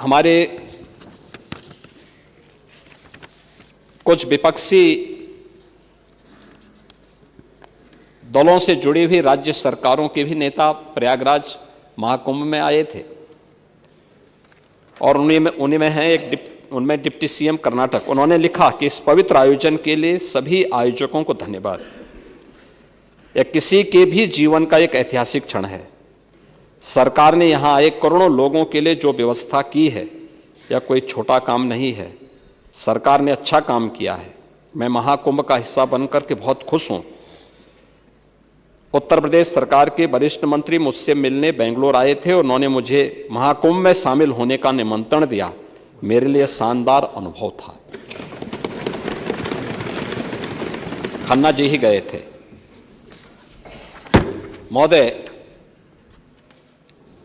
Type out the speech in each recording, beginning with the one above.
हमारे कुछ विपक्षी दलों से जुड़ी हुई राज्य सरकारों के भी नेता प्रयागराज महाकुंभ में आए थे और उन्हीं में हैं उनमें डिप्टी सीएम कर्नाटक। उन्होंने लिखा कि इस पवित्र आयोजन के लिए सभी आयोजकों को धन्यवाद। यह किसी के भी जीवन का एक ऐतिहासिक क्षण है। सरकार ने यहाँ आए करोड़ों लोगों के लिए जो व्यवस्था की है यह कोई छोटा काम नहीं है। सरकार ने अच्छा काम किया है। मैं महाकुंभ का हिस्सा बनकर के बहुत खुश हूँ। उत्तर प्रदेश सरकार के वरिष्ठ मंत्री मुझसे मिलने बेंगलोर आए थे। उन्होंने मुझे महाकुंभ में शामिल होने का निमंत्रण दिया। मेरे लिए शानदार अनुभव था। खन्ना जी ही गए थे। महोदय,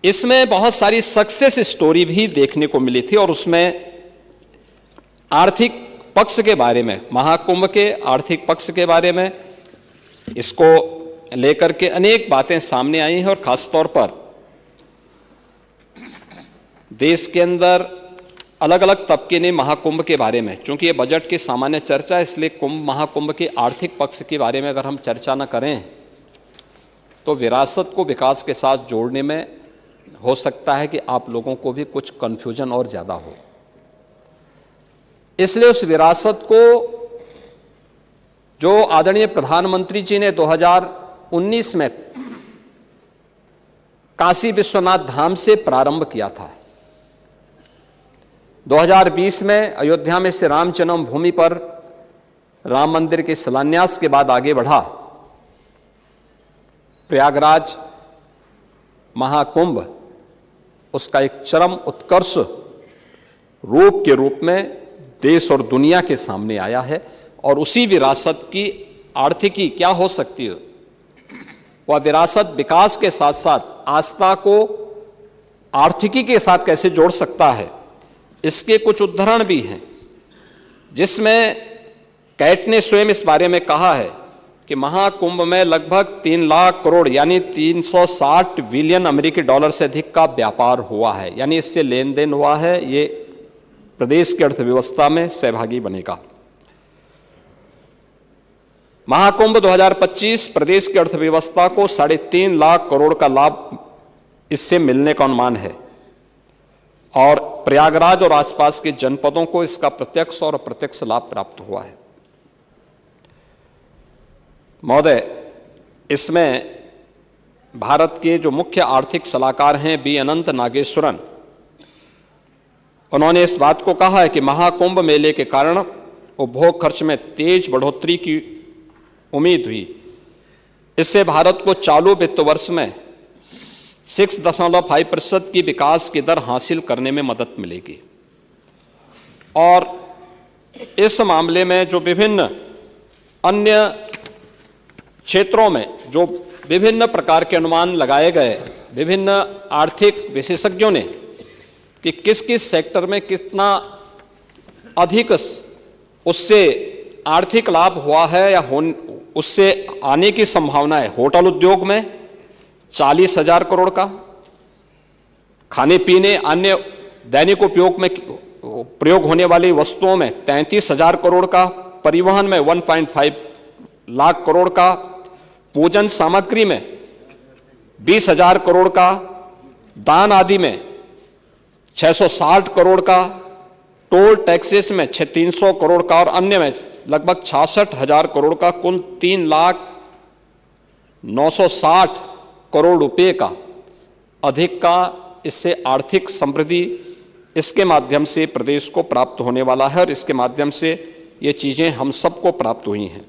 इसमें बहुत सारी सक्सेस स्टोरी भी देखने को मिली थी और उसमें आर्थिक पक्ष के बारे में, महाकुंभ के आर्थिक पक्ष के बारे में इसको लेकर के अनेक बातें सामने आई हैं और खासतौर पर देश के अंदर अलग अलग तबके ने महाकुंभ के बारे में, चूंकि ये बजट की सामान्य चर्चा है इसलिए महाकुंभ के आर्थिक पक्ष के बारे में अगर हम चर्चा न करें तो विरासत को विकास के साथ जोड़ने में हो सकता है कि आप लोगों को भी कुछ कंफ्यूजन और ज़्यादा हो। इसलिए उस विरासत को जो आदरणीय प्रधानमंत्री जी ने 2019 में काशी विश्वनाथ धाम से प्रारंभ किया था, 2020 में अयोध्या में से राम जन्मभूमि पर राम मंदिर के शिलान्यास के बाद आगे बढ़ा, प्रयागराज महाकुंभ उसका एक चरम उत्कर्ष रूप के रूप में देश और दुनिया के सामने आया है। और उसी विरासत की आर्थिकी क्या हो सकती है, वह विरासत विकास के साथ साथ आस्था को आर्थिकी के साथ कैसे जोड़ सकता है, इसके कुछ उदाहरण भी हैं, जिसमें कैट ने स्वयं इस बारे में कहा है कि महाकुंभ में लगभग 3 लाख करोड़ यानी 360 बिलियन अमेरिकी डॉलर से अधिक का व्यापार हुआ है, यानी इससे लेन देन हुआ है। ये प्रदेश की अर्थव्यवस्था में सहभागी बनेगा। महाकुंभ 2025 प्रदेश की अर्थव्यवस्था को 3.5 लाख करोड़ का लाभ इससे मिलने का अनुमान है और प्रयागराज और आसपास के जनपदों को इसका प्रत्यक्ष और अप्रत्यक्ष लाभ प्राप्त हुआ है। महोदय, इसमें भारत के जो मुख्य आर्थिक सलाहकार हैं बी अनंत नागेश्वरन, उन्होंने इस बात को कहा है कि महाकुंभ मेले के कारण उपभोग खर्च में तेज बढ़ोतरी की उम्मीद हुई। इससे भारत को चालू वित्त वर्ष में 6.5% की विकास की दर हासिल करने में मदद मिलेगी। और इस मामले में जो विभिन्न अन्य क्षेत्रों में जो विभिन्न प्रकार के अनुमान लगाए गए विभिन्न आर्थिक विशेषज्ञों ने कि किस किस सेक्टर में कितना अधिक उससे आर्थिक लाभ हुआ है या उससे आने की संभावना है। होटल उद्योग में 40,000 करोड़ का, खाने पीने अन्य दैनिक उपयोग में प्रयोग होने वाली वस्तुओं में 33,000 करोड़ का, परिवहन में 1.5 लाख करोड़ का, पूजन सामग्री में 20,000 करोड़ का, दान आदि में 660 करोड़ का, टोल टैक्सेस में 300 करोड़ का और अन्य में लगभग 66,000 करोड़ का, कुल 3,960 करोड़ रुपए का अधिक का इससे आर्थिक समृद्धि इसके माध्यम से प्रदेश को प्राप्त होने वाला है और इसके माध्यम से ये चीजें हम सबको प्राप्त हुई हैं।